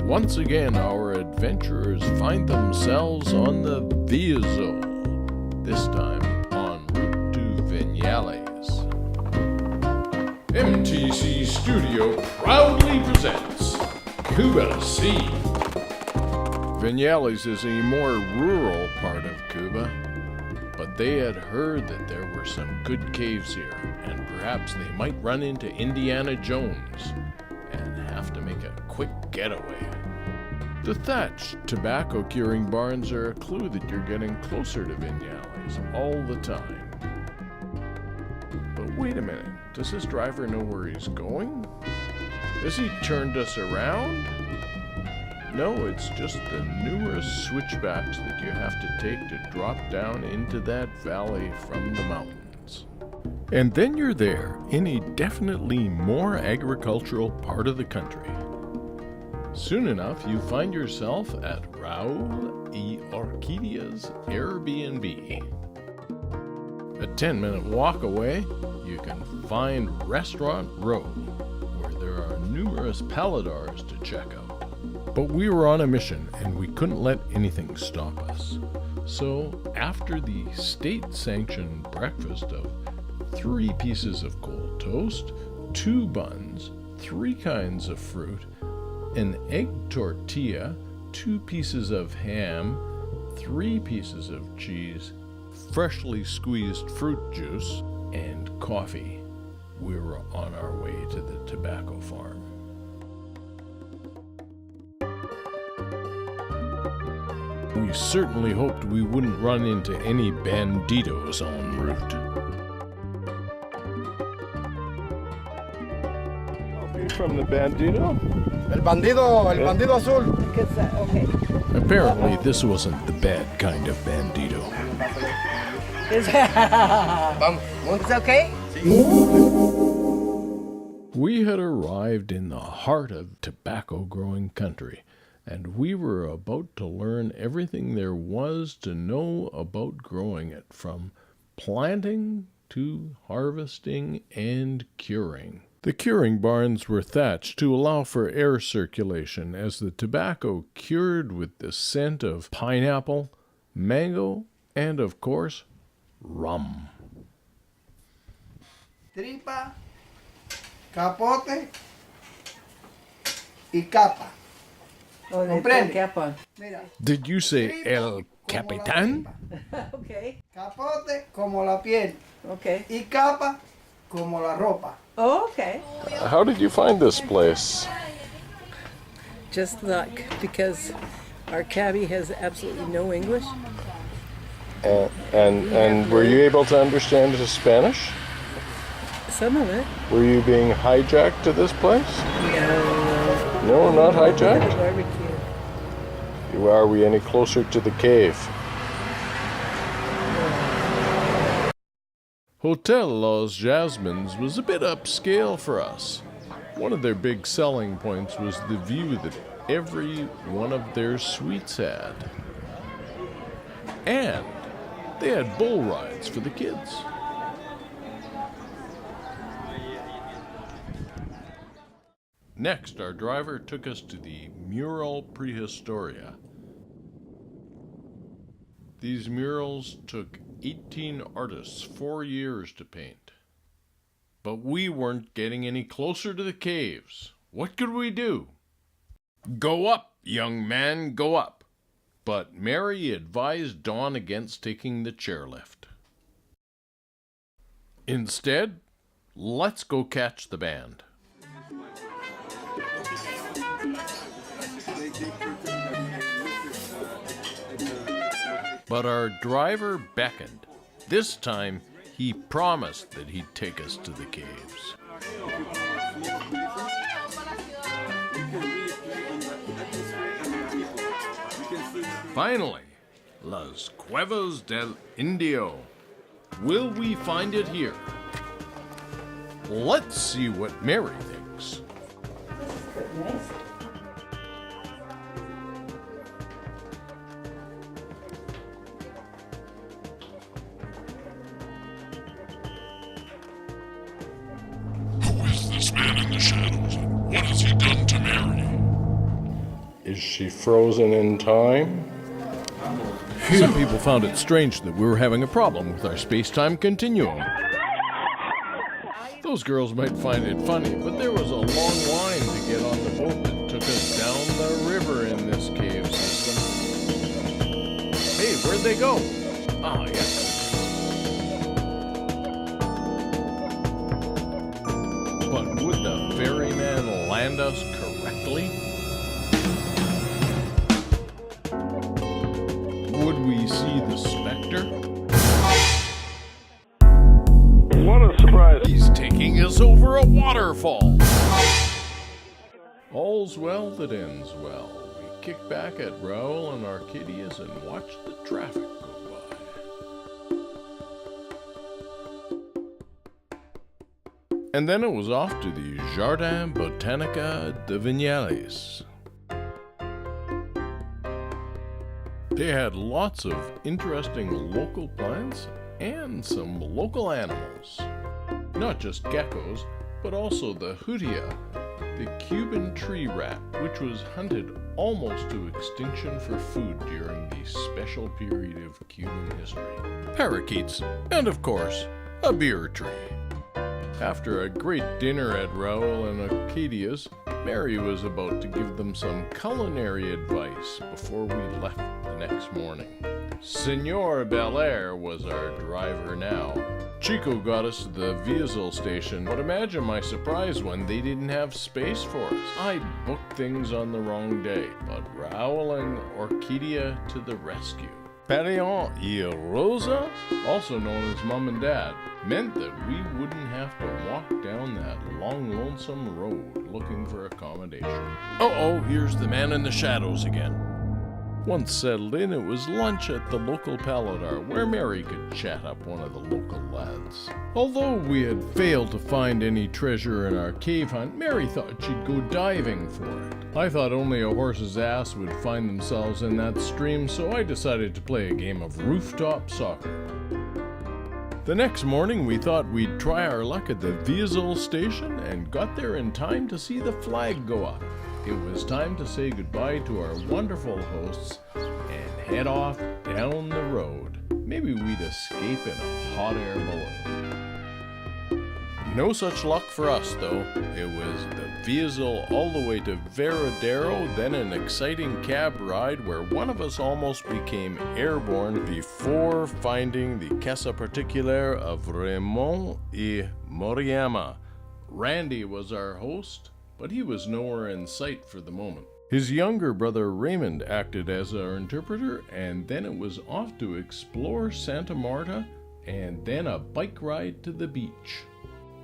Once again, our adventurers find themselves on the Viezo, this time en route to Vinales. MTC Studio proudly presents Cuba Sea. Vinales is a more rural part of Cuba, but they had heard that there were some good caves here, and perhaps they might run into Indiana Jones and have to make a quick getaway. The thatched tobacco curing barns are a clue that you're getting closer to Vinales all the time. But wait a minute, does this driver know where he's going? Has he turned us around? No, it's just the numerous switchbacks that you have to take to drop down into that valley from the mountains. And then you're there, in a definitely more agricultural part of the country. Soon enough, you find yourself at Raul y Orquídea's Airbnb. A 10-minute walk away, you can find Restaurant Row, where there are numerous paladars to check out. But we were on a mission, and we couldn't let anything stop us. So, after the state-sanctioned breakfast of 3 pieces of cold toast, 2 buns, 3 kinds of fruit, an egg tortilla, 2 pieces of ham, 3 pieces of cheese, freshly squeezed fruit juice, and coffee, we were on our way to the tobacco farm. We certainly hoped we wouldn't run into any banditos en route. From the bandito? El bandido azul. Okay. Apparently, this wasn't the bad kind of bandito. It's okay? We had arrived in the heart of tobacco-growing country, and we were about to learn everything there was to know about growing it, from planting to harvesting and curing. The curing barns were thatched to allow for air circulation as the tobacco cured with the scent of pineapple, mango, and, of course, rum. Tripa, capote y capa. ¿Comprende? Mira. Did you say El Capitan? Okay. Capote como la piel Okay. y capa como la ropa. Oh, okay. How did you find this place? Just luck, because our cabbie has absolutely no English. And were you able to understand his Spanish? Some of it. Were you being hijacked to this place? No. No, not hijacked? Barbecue. Are we any closer to the cave? Hotel Los Jasmines was a bit upscale for us. One of their big selling points was the view that every one of their suites had. And they had bull rides for the kids. Next, our driver took us to the Mural Prehistoria. These murals took 18 artists 4 years to paint. But we weren't getting any closer to the caves. What could we do? Go up, young man, go up. But Mary advised Dawn against taking the chairlift. Instead, let's go catch the band. But our driver beckoned. This time, he promised that he'd take us to the caves. Finally, Las Cuevas del Indio. Will we find it here? Let's see what Mary thinks. Who is this man in the shadows? What has he done to Mary? Is she frozen in time? Some people found it strange that we were having a problem with our space-time continuum. Those girls might find it funny, but there was a long line to get on the boat that took us down the river in this cave system. Hey, where'd they go? Ah, yes. But would the ferryman land us correctly? Would we see the specter? What a surprise. He's taking us over a waterfall. All's well that ends well. We kick back at Raoul and Arcadius and watch the traffic go by. And then it was off to the Jardin Botanica de Vinales. They had lots of interesting local plants and some local animals. Not just geckos, but also the hutia, the Cuban tree rat, which was hunted almost to extinction for food during the special period of Cuban history. Parakeets, and of course, a beer tree. After a great dinner at Raoul and Arcadius, Mary was about to give them some culinary advice before we left the next morning. Senor Belair was our driver now. Chico got us to the Vinales station, but imagine my surprise when they didn't have space for us. I'd booked things on the wrong day, but Raoul and Orchidia to the rescue. Parion y Rosa, also known as Mom and Dad, meant that we wouldn't have to walk down that long, lonesome road looking for accommodation. Uh-oh, here's the man in the shadows again. Once settled in, it was lunch at the local Paladar, where Mary could chat up one of the local lads. Although we had failed to find any treasure in our cave hunt, Mary thought she'd go diving for it. I thought only a horse's ass would find themselves in that stream, so I decided to play a game of rooftop soccer. The next morning, we thought we'd try our luck at the Vinales station and got there in time to see the flag go up. It was time to say goodbye to our wonderful hosts and head off down the road. Maybe we'd escape in a hot air balloon. No such luck for us, though. It was the Vinales all the way to Veradero, then an exciting cab ride where one of us almost became airborne before finding the Casa Particular of Raymond y Moriama. Randy was our host, but he was nowhere in sight for the moment. His younger brother Raymond acted as our interpreter, and then it was off to explore Santa Marta, and then a bike ride to the beach.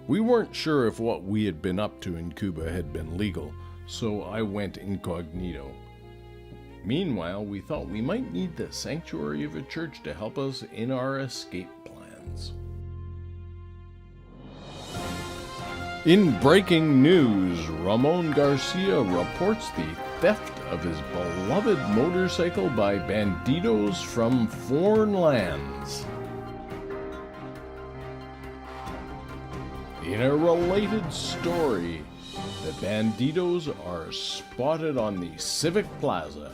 We weren't sure if what we had been up to in Cuba had been legal, so I went incognito. Meanwhile, we thought we might need the sanctuary of a church to help us in our escape plans. In breaking news, Ramon Garcia reports the theft of his beloved motorcycle by bandidos from foreign lands. In a related story, the bandidos are spotted on the Civic Plaza.